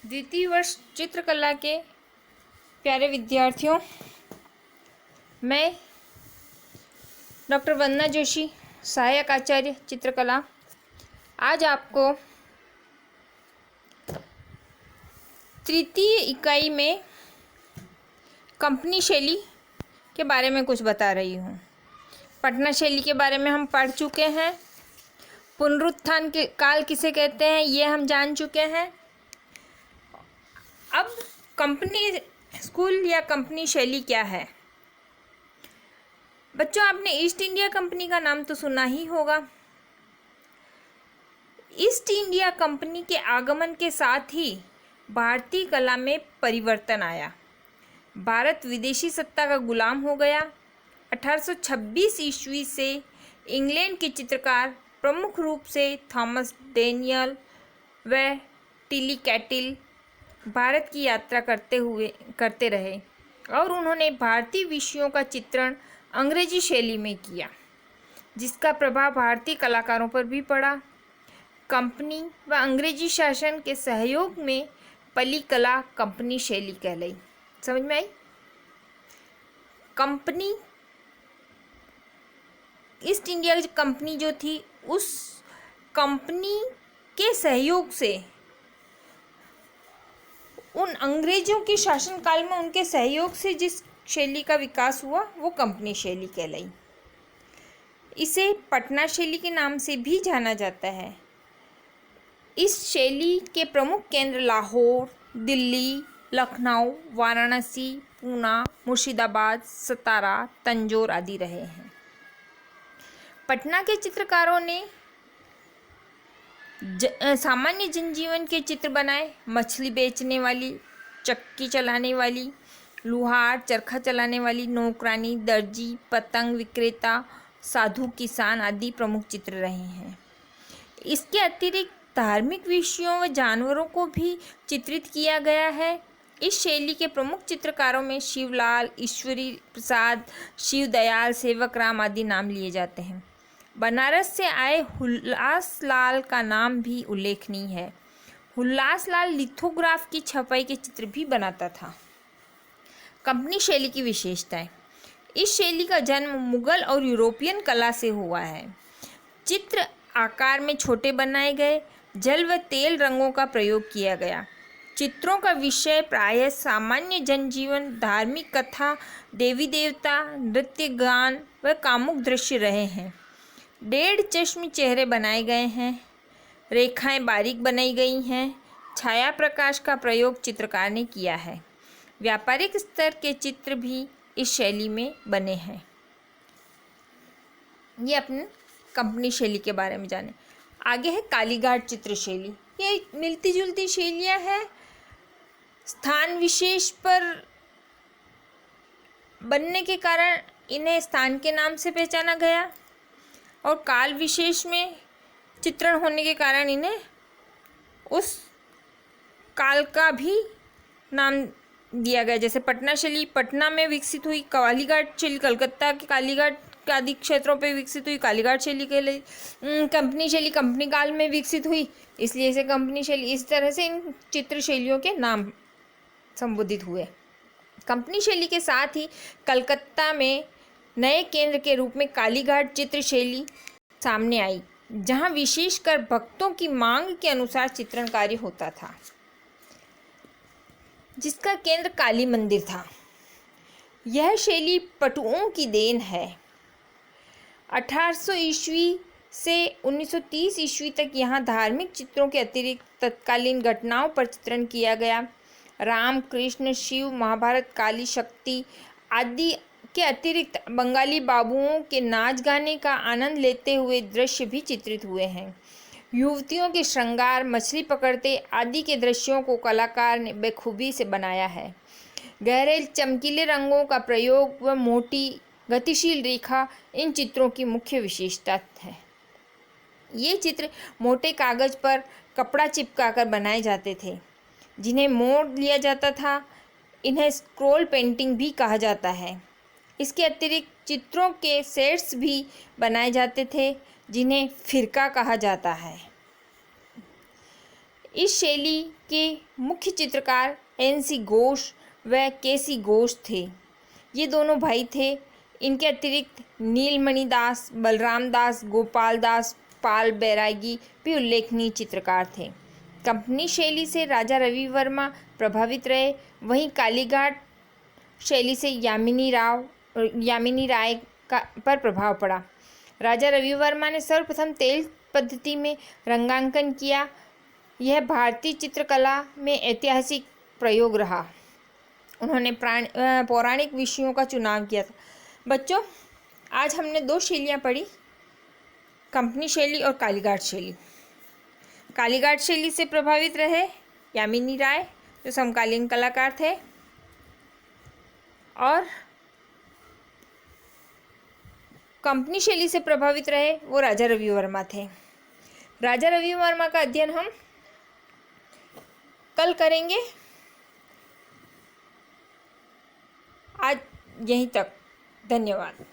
द्वितीय वर्ष चित्रकला के प्यारे विद्यार्थियों, मैं डॉक्टर वंदना जोशी, सहायक आचार्य चित्रकला, आज आपको तृतीय इकाई में कंपनी शैली के बारे में कुछ बता रही हूँ। पटना शैली के बारे में हम पढ़ चुके हैं। पुनरुत्थान के काल किसे कहते हैं ये हम जान चुके हैं। अब कंपनी स्कूल या कंपनी शैली क्या है? बच्चों, आपने ईस्ट इंडिया कंपनी का नाम तो सुना ही होगा। ईस्ट इंडिया कंपनी के आगमन के साथ ही भारतीय कला में परिवर्तन आया। भारत विदेशी सत्ता का गुलाम हो गया। 1826 ईस्वी से इंग्लैंड के चित्रकार प्रमुख रूप से थॉमस डैनियल व टिली कैटिल भारत की यात्रा करते रहे और उन्होंने भारतीय विषयों का चित्रण अंग्रेजी शैली में किया, जिसका प्रभाव भारतीय कलाकारों पर भी पड़ा। कंपनी व अंग्रेजी शासन के सहयोग में पली कला कंपनी शैली कहलाई। समझ में आई? कंपनी ईस्ट इंडिया कंपनी जो थी, उस कंपनी के सहयोग से उन अंग्रेजों के शासनकाल में उनके सहयोग से जिस शैली का विकास हुआ वो कंपनी शैली कहलाई। इसे पटना शैली के नाम से भी जाना जाता है। इस शैली के प्रमुख केंद्र लाहौर, दिल्ली, लखनऊ, वाराणसी, पूना, मुर्शिदाबाद, सतारा, तंजौर आदि रहे हैं। पटना के चित्रकारों ने सामान्य जनजीवन के चित्र बनाए। मछली बेचने वाली, चक्की चलाने वाली, लुहार, चरखा चलाने वाली, नौकरानी, दर्जी, पतंग विक्रेता, साधु, किसान आदि प्रमुख चित्र रहे हैं। इसके अतिरिक्त धार्मिक विषयों व जानवरों को भी चित्रित किया गया है। इस शैली के प्रमुख चित्रकारों में शिवलाल, ईश्वरी प्रसाद, शिवदयाल, सेवकराम आदि नाम लिए जाते हैं। बनारस से आए हुल्लास लाल का नाम भी उल्लेखनीय है। हुल्लास लाल लिथोग्राफ की छपाई के चित्र भी बनाता था। कंपनी शैली की विशेषताएं। इस शैली का जन्म मुगल और यूरोपियन कला से हुआ है। चित्र आकार में छोटे बनाए गए। जल व तेल रंगों का प्रयोग किया गया। चित्रों का विषय प्रायः सामान्य जनजीवन, धार्मिक कथा, देवी देवता, नृत्य, गान व कामुक दृश्य रहे हैं। 1.5 चश्म चेहरे बनाए गए हैं। रेखाएं बारीक बनाई गई हैं। छाया प्रकाश का प्रयोग चित्रकार ने किया है। व्यापारिक स्तर के चित्र भी इस शैली में बने हैं। ये अपने कंपनी शैली के बारे में जाने। आगे है कालीघाट चित्र शैली। ये मिलती जुलती शैलियाँ हैं। स्थान विशेष पर बनने के कारण इन्हें स्थान के नाम से पहचाना गया और काल विशेष में चित्रण होने के कारण इन्हें उस काल का भी नाम दिया गया। जैसे पटना शैली पटना में विकसित हुई, कालीघाट शैली कलकत्ता के कालीघाट आदि क्षेत्रों पे विकसित हुई, कालीघाट शैली के लिए। कंपनी शैली कंपनी काल में विकसित हुई, इसलिए इसे कंपनी शैली। इस तरह से इन चित्र शैलियों के नाम संबोधित हुए। कंपनी शैली के साथ ही कलकत्ता में नए केंद्र के रूप में कालीघाट चित्र शैली सामने आई, जहां विशेषकर भक्तों की मांग के अनुसार चित्रण कार्य होता था, जिसका केंद्र काली मंदिर था। यह शैली पटुओं की देन है। 1800 ईस्वी से 1930 ईस्वी तक यहाँ धार्मिक चित्रों के अतिरिक्त तत्कालीन घटनाओं पर चित्रण किया गया। राम, कृष्ण, शिव, महाभारत, काली, शक्ति आदि के अतिरिक्त बंगाली बाबुओं के नाच गाने का आनंद लेते हुए दृश्य भी चित्रित हुए हैं। युवतियों के श्रृंगार, मछली पकड़ते आदि के दृश्यों को कलाकार ने बेखूबी से बनाया है। गहरे चमकीले रंगों का प्रयोग व मोटी गतिशील रेखा इन चित्रों की मुख्य विशेषता है। ये चित्र मोटे कागज पर कपड़ा चिपकाकर बनाए जाते थे, जिन्हें मोड़ लिया जाता था। इन्हें स्क्रोल पेंटिंग भी कहा जाता है। इसके अतिरिक्त चित्रों के सेट्स भी बनाए जाते थे, जिन्हें फिरका कहा जाता है। इस शैली के मुख्य चित्रकार NC घोष व KC घोष थे। ये दोनों भाई थे। इनके अतिरिक्त नीलमणि दास, बलराम दास, गोपाल दास, पाल बैरागी भी उल्लेखनीय चित्रकार थे। कंपनी शैली से राजा रवि वर्मा प्रभावित रहे, वहीं कालीघाट शैली से यामिनी राय पर प्रभाव पड़ा। राजा रवि वर्मा ने सर्वप्रथम तेल पद्धति में रंगांकन किया। यह भारतीय चित्रकला में ऐतिहासिक प्रयोग रहा। उन्होंने पौराणिक विषयों का चुनाव किया था। बच्चों, आज हमने 2 शैलियाँ पढ़ी, कंपनी शैली और कालीघाट शैली। कालीघाट शैली से प्रभावित रहे यामिनी राय, जो समकालीन कलाकार थे, और कंपनी शैली से प्रभावित रहे वो राजा रवि वर्मा थे। राजा रवि वर्मा का अध्ययन हम कल करेंगे। आज यहीं तक। धन्यवाद।